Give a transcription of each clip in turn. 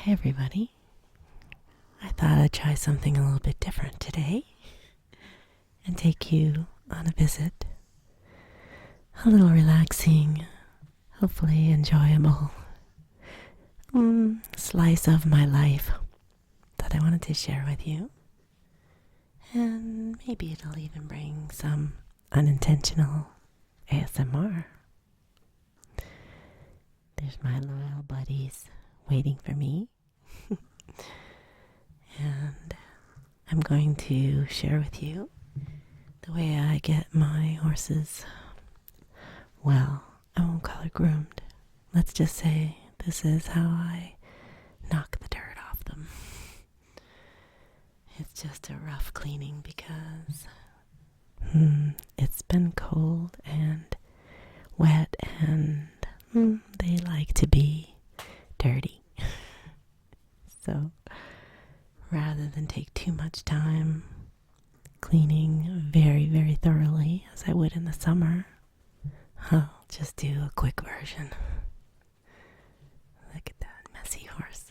Hi everybody. I thought I'd try something a little bit different today and take you on a visit. A little relaxing, hopefully enjoyable slice of my life that I wanted to share with you. And maybe it'll even bring some unintentional ASMR. There's my loyal buddies waiting for me. And I'm going to share with you the way I get my horses, well, I won't call it groomed. Let's just say this is how I knock the dirt off them. It's just a rough cleaning because it's been cold and wet and they like to be dirty. So rather than take too much time cleaning very, very thoroughly as I would in the summer, I'll just do a quick version. Look at that messy horse.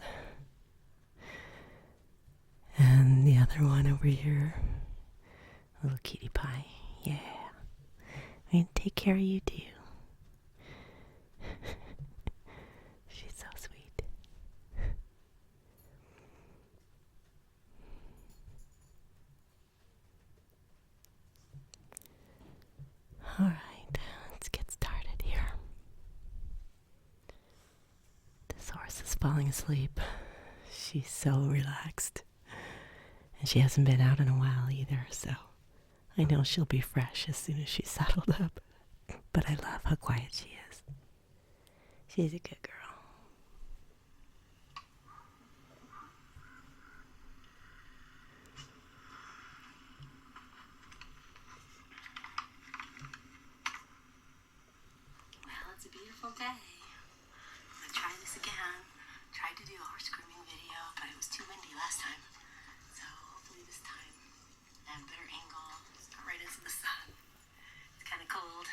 And the other one over here, little cutie pie. Yeah. I mean, take care of you too. She's so sweet. Alright, let's get started here. This horse is falling asleep. She's so relaxed. And she hasn't been out in a while either, so I know she'll be fresh as soon as she's settled up. But I love how quiet she is. She's a good girl. Well, it's a beautiful day. I'm gonna try this again. Tried to do a horse grooming video, but it was too windy last time. So hopefully this time I have a better angle. It's not right into the sun. It's kind of cold.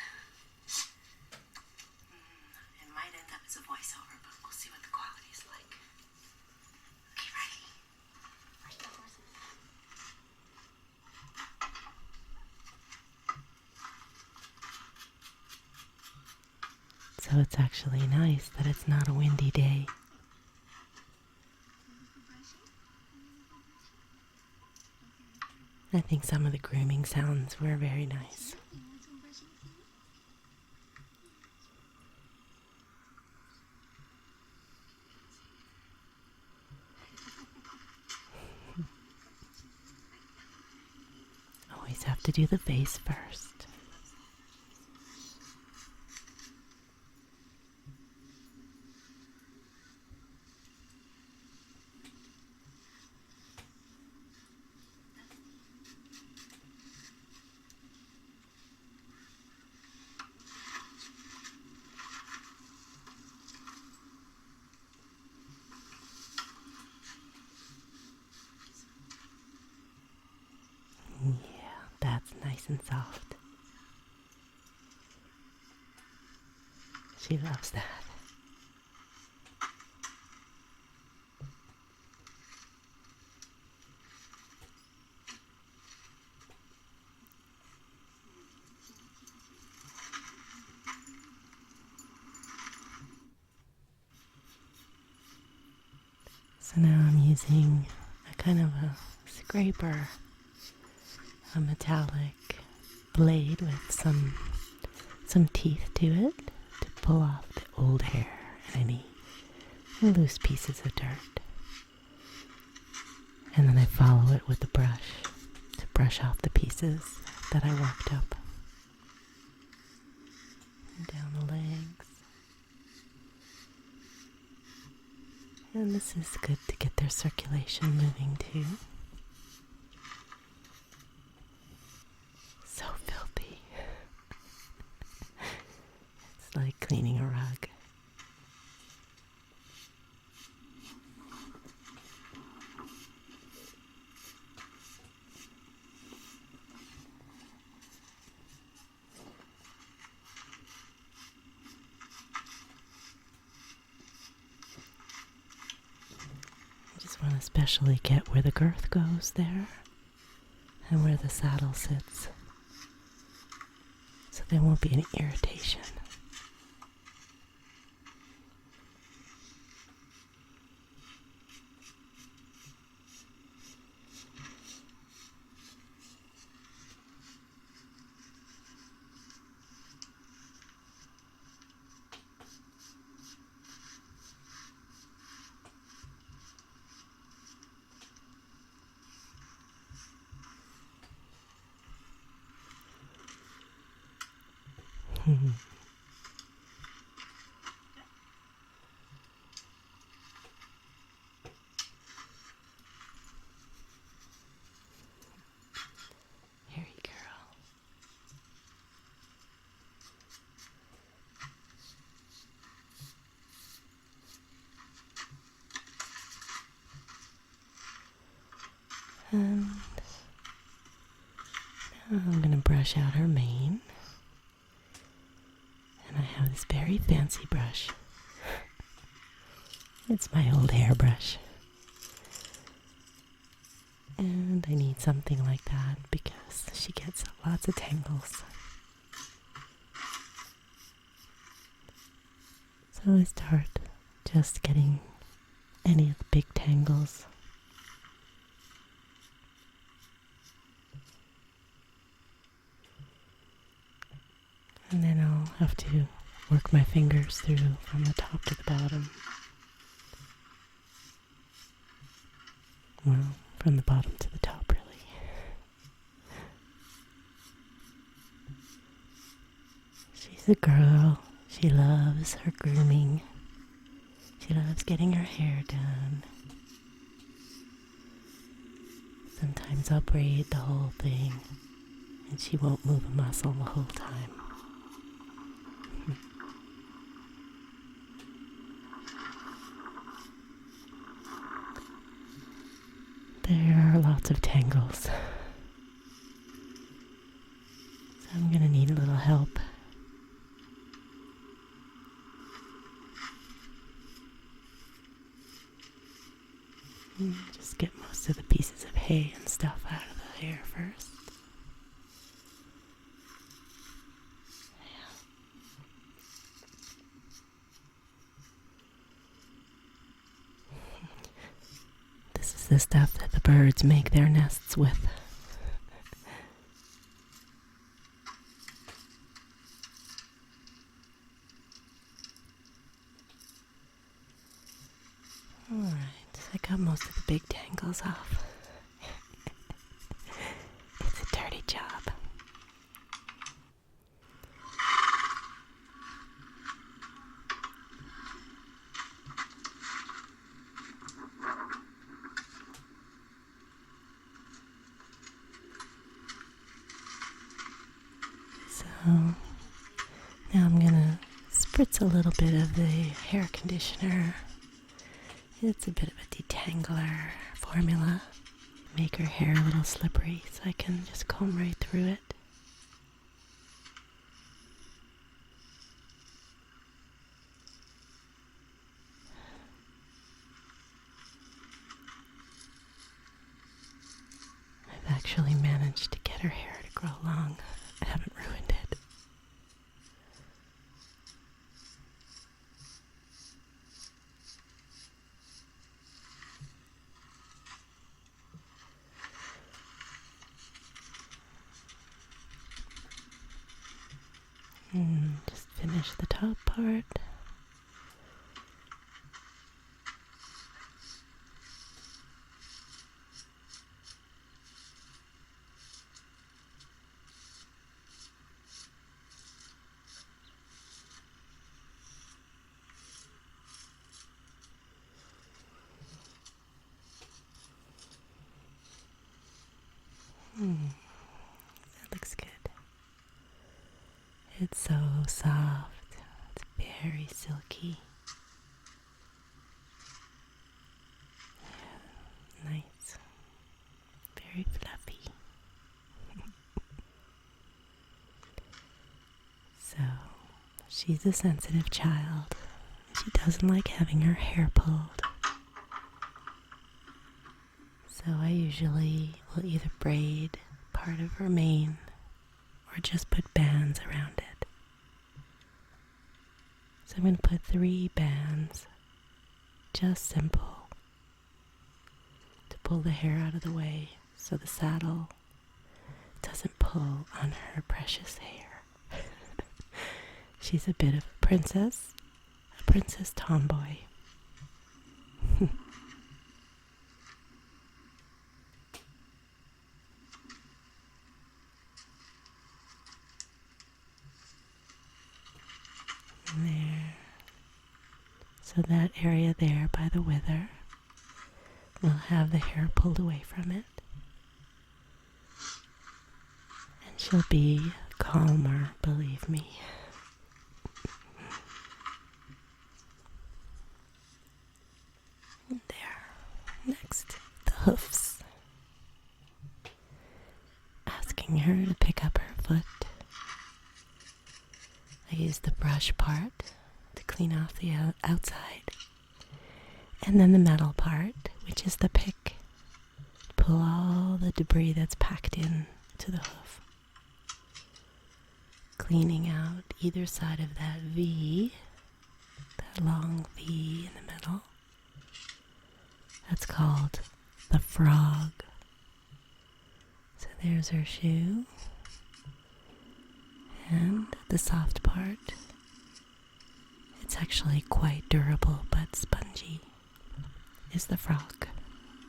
It might end up as a voiceover, but we'll see what the quality is like. Okay, Riley. Where's the horses? So it's actually nice that it's not a windy day. I think some of the grooming sounds were very nice. Always have to do the face first. Yeah, that's nice and soft. She loves that. So now I'm using a kind of a scraper, a metallic blade with some teeth to it to pull off the old hair and any loose pieces of dirt. And then I follow it with a brush to brush off the pieces that I worked up. And down the legs. And this is good to get their circulation moving too. So filthy. It's like cleaning a rug. just want to especially get where the girth goes there and where the saddle sits, so there won't be any irritation. Hairy girl. And now I'm going to brush out her mane. And I have this very fancy brush. It's my old hairbrush. And I need something like that because she gets lots of tangles. So I start just getting any of the big tangles. And then I'll have to work my fingers through from the top to the bottom. Well, from the bottom to the top, really. She's a girl. She loves her grooming. She loves getting her hair done. Sometimes I'll braid the whole thing, and she won't move a muscle the whole time. There are lots of tangles, so I'm going to need a little help. Just get most of the pieces of hay and stuff out of the hair first. This is the stuff that the birds make their nests with. Alright, I got most of the big tangles off. It's a dirty job. So now I'm gonna spritz a little bit of the hair conditioner. It's a bit of a detangler formula. Make her hair a little slippery so I can just comb right through it. I've actually managed to get her hair to grow long. I haven't ruined it. Just finish the top part. That looks good. It's so soft. It's very silky. Yeah, nice. Very fluffy. So, she's a sensitive child. She doesn't like having her hair pulled. So I usually will either braid part of her mane or just put bands around it. So I'm going to put 3 bands, just simple, to pull the hair out of the way so the saddle doesn't pull on her precious hair. She's a bit of a princess tomboy. There. So that area there by the wither will have the hair pulled away from it. And she'll be calmer, believe me. There. Next, the hoofs. Asking her to pick up her foot. I use the brush part to clean off the outside. And then the metal part, which is the pick, to pull all the debris that's packed in to the hoof. Cleaning out either side of that V, that long V in the middle. That's called the frog. So there's her shoe. And the soft part, it's actually quite durable but spongy, is the frog.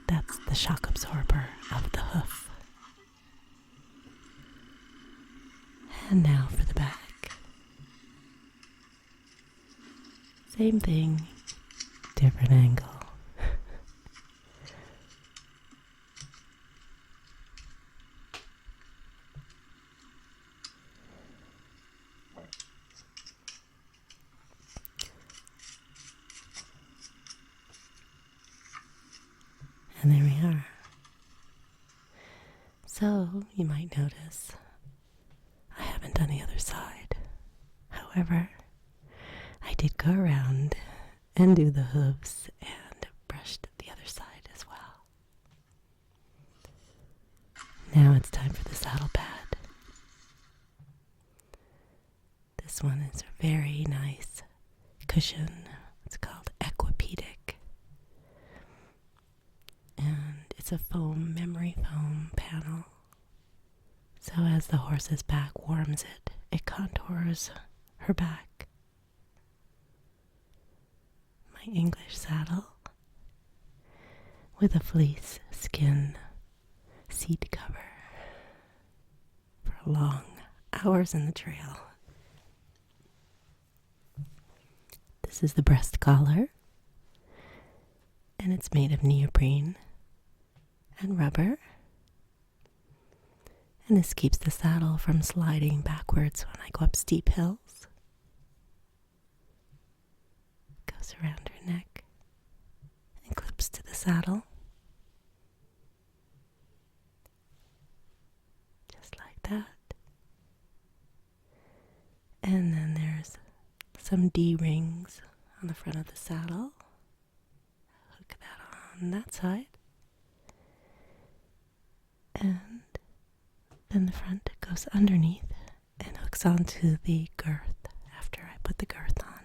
That's the shock absorber of the hoof. And now for the back. Same thing, different angle. And there we are. So, you might notice I haven't done the other side. However, I did go around and do the hooves and brushed the other side as well. Now it's time for the saddle pad. This one is a very nice cushion. It's called Aquapedic. And it's a foam, memory foam panel. So as the horse's back warms it, it contours her back. My English saddle with a fleece skin seat cover for long hours in the trail. This is the breast collar, and it's made of neoprene and rubber. And this keeps the saddle from sliding backwards when I go up steep hills. Goes around her neck and clips to the saddle. Just like that. And then there's some D-rings on the front of the saddle. Hook that on that side. And then the front goes underneath and hooks onto the girth after I put the girth on.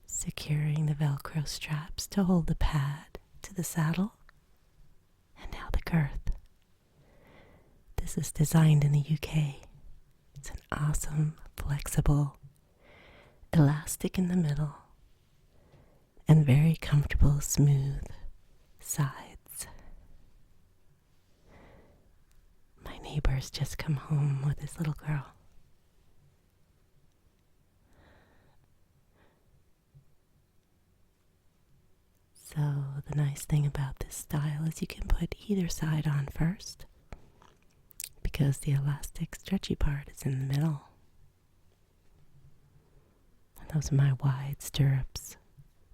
Securing the Velcro straps to hold the pad to the saddle. And now the girth. This is designed in the UK. It's an awesome, flexible, elastic in the middle, and very comfortable, smooth sides. My neighbor's just come home with his little girl. So the nice thing about this style is you can put either side on first, because the elastic stretchy part is in the middle. And those are my wide stirrups.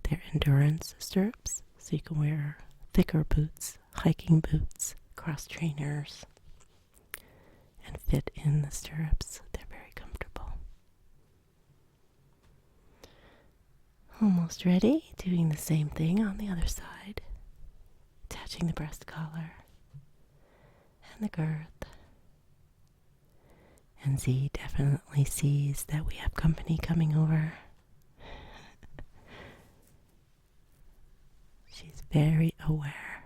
They're endurance stirrups, so you can wear thicker boots, hiking boots, cross trainers, and fit in the stirrups. They're very comfortable. Almost ready. Doing the same thing on the other side. Attaching the breast collar and the girth. And Z definitely sees that we have company coming over. She's very aware.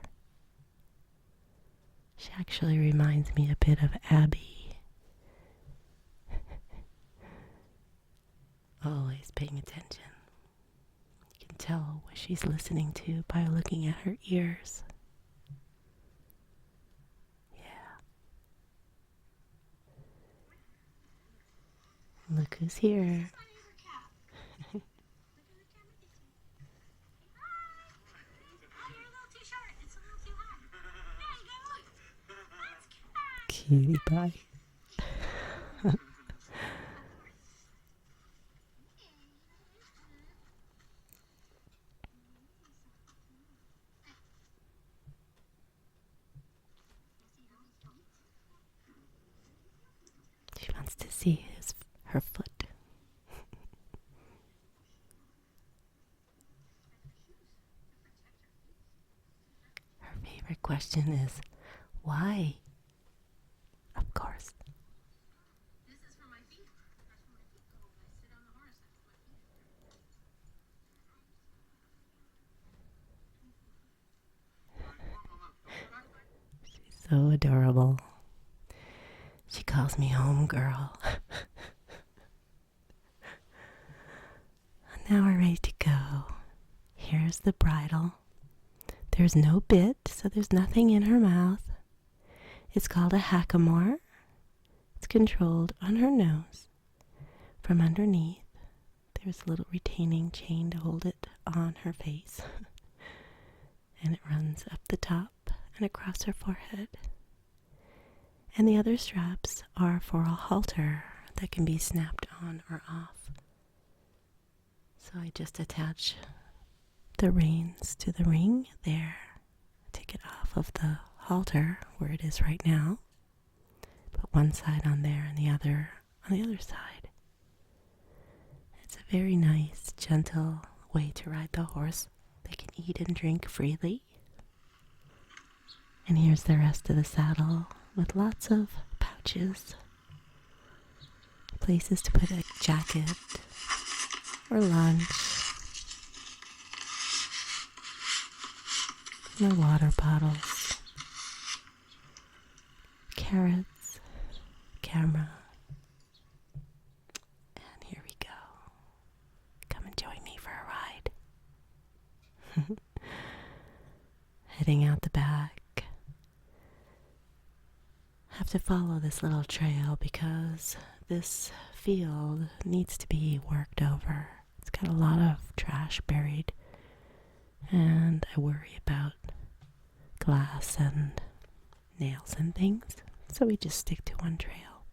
She actually reminds me a bit of Abby. Always paying attention. You can tell what she's listening to by looking at her ears. Yeah. Look who's here. Cutie pie. She wants to see her foot. Her favorite question is, why? Of course. This is for my feet. That's where my feet go. When I sit on the horse, that's where my feet are. She's so adorable. She calls me home girl. Now we're ready to go. Here's the bridle. There's no bit, so there's nothing in her mouth. It's called a hackamore. It's controlled on her nose. From underneath, there's a little retaining chain to hold it on her face. And it runs up the top and across her forehead. And the other straps are for a halter that can be snapped on or off. So I just attach the reins to the ring there. Take it off of the halter where it is right now. Put one side on there and the other on the other side. It's a very nice, gentle way to ride the horse. They can eat and drink freely. And here's the rest of the saddle with lots of pouches. Places to put a jacket or lunch. My water bottles. Carrots. Camera. And here we go. Come and join me for a ride. Heading out the back. Have to follow this little trail because this field needs to be worked over. It's got a lot of trash buried, and I worry about glass and nails and things, so we just stick to one trail.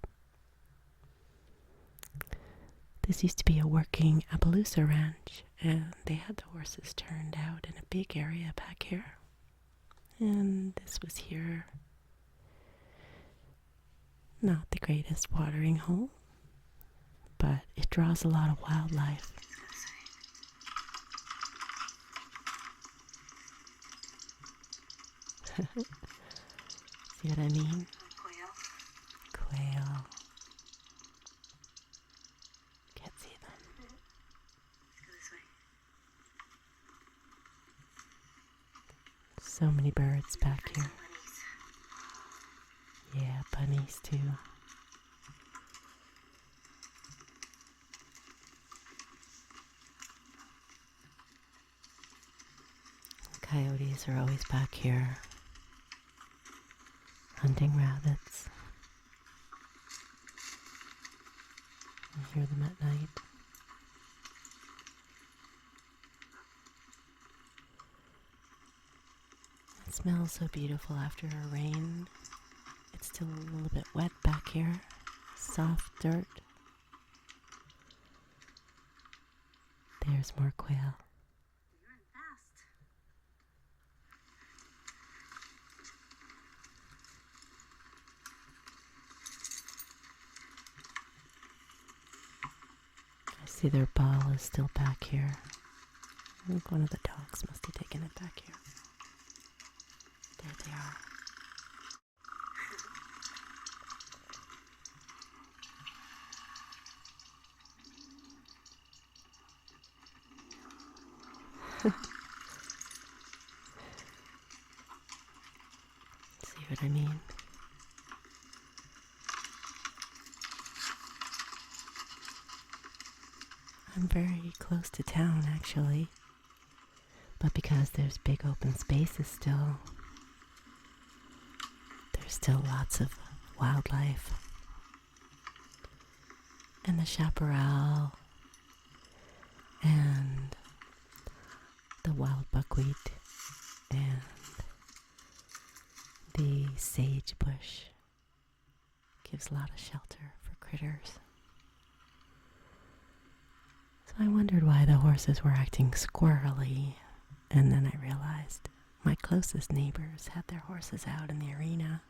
This used to be a working Appaloosa ranch, and they had the horses turned out in a big area back here. And this was here. Not the greatest watering hole, but it draws a lot of wildlife. See what I mean? Quail. Can't see them. Go this way. So many birds back here. Yeah, bunnies too. Coyotes are always back here, hunting rabbits. I hear them at night. It smells so beautiful after a rain. It's still a little bit wet back here. Soft dirt. There's more quail. You're in fast. I see their ball is still back here. I think one of the dogs must have taken it back here. There they are. See what I mean? I'm very close to town, actually. But because there's big open spaces still, there's still lots of wildlife. And the chaparral and the wild buckwheat and the sagebush gives a lot of shelter for critters. So I wondered why the horses were acting squirrely, and then I realized my closest neighbors had their horses out in the arena,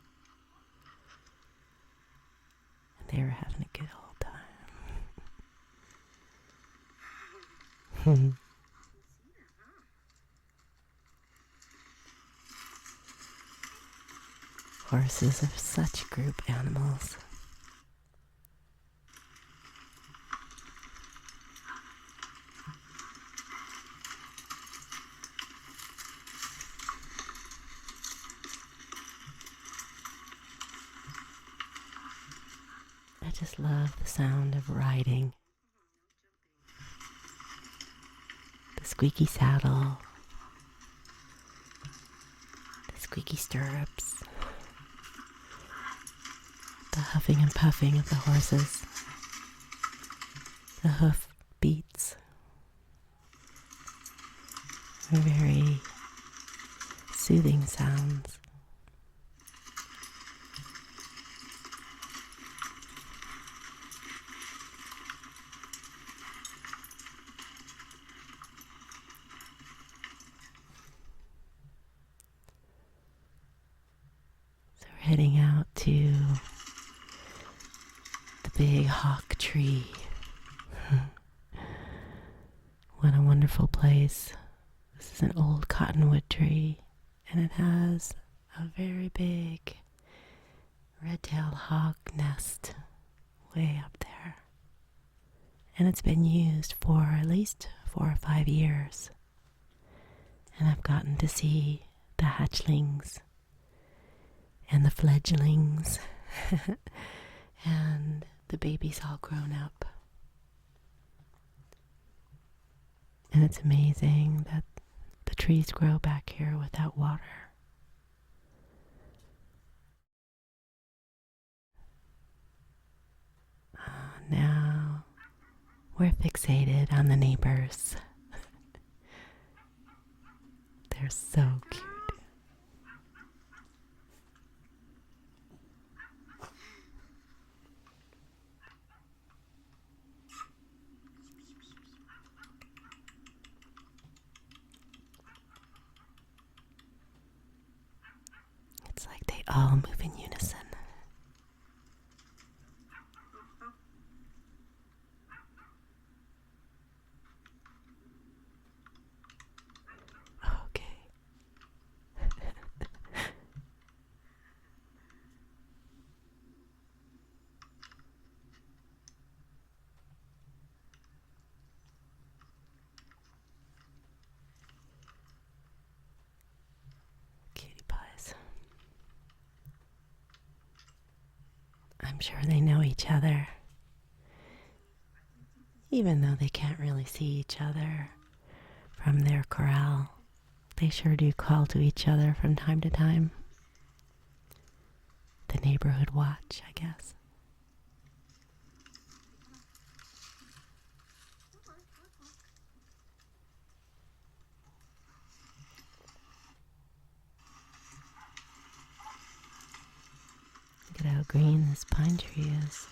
and they were having a good old time. Horses are such group animals. I just love the sound of riding. The squeaky saddle, the squeaky stirrups, the huffing and puffing of the horses, the hoof beats are very soothing sounds. So we're heading out to the big hawk tree. What a wonderful place. This is an old cottonwood tree, and it has a very big red-tailed hawk nest way up there. And it's been used for at least 4 or 5 years. And I've gotten to see the hatchlings and the fledglings and the babies all grown up. And it's amazing that the trees grow back here without water. Now we're fixated on the neighbors. They're so cute. It's like they all move in unison. Okay. Cutie pies. I'm sure they know each other, even though they can't really see each other from their corral. They sure do call to each other from time to time. The neighborhood watch, I guess. Look at how green this pine tree is.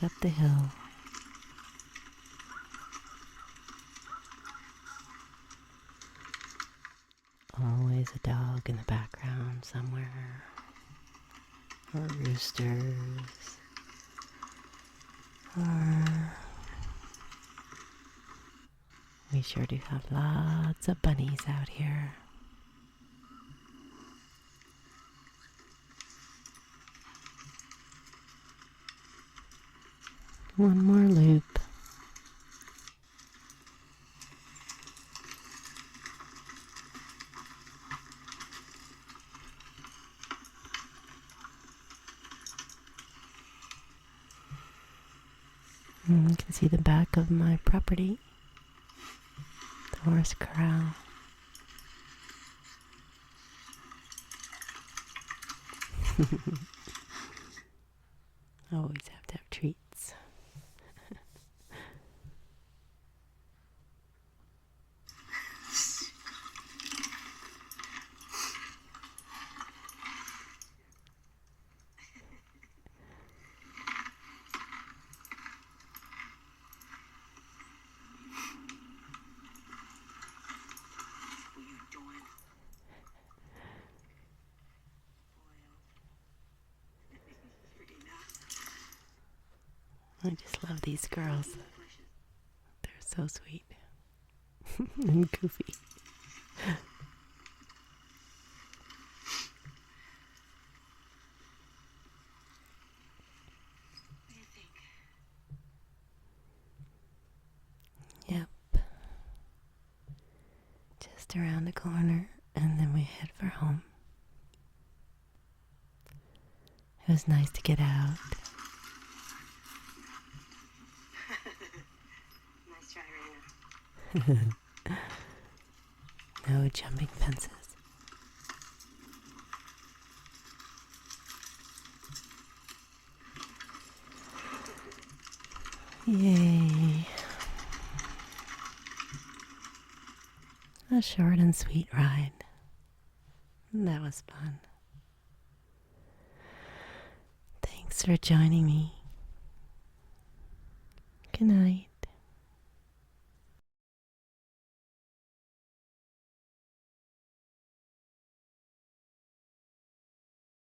back up the hill. Always a dog in the background somewhere. Or roosters. Or we sure do have lots of bunnies out here. One more loop. You can see the back of my property, the horse corral. Always have to have treats. I just love these girls. They're so sweet and goofy. Yep. Just around the corner, and then we head for home. It was nice to get out. Nice try, Raina. No jumping fences. Yay. A short and sweet ride. That was fun. Thanks for joining me. Good night.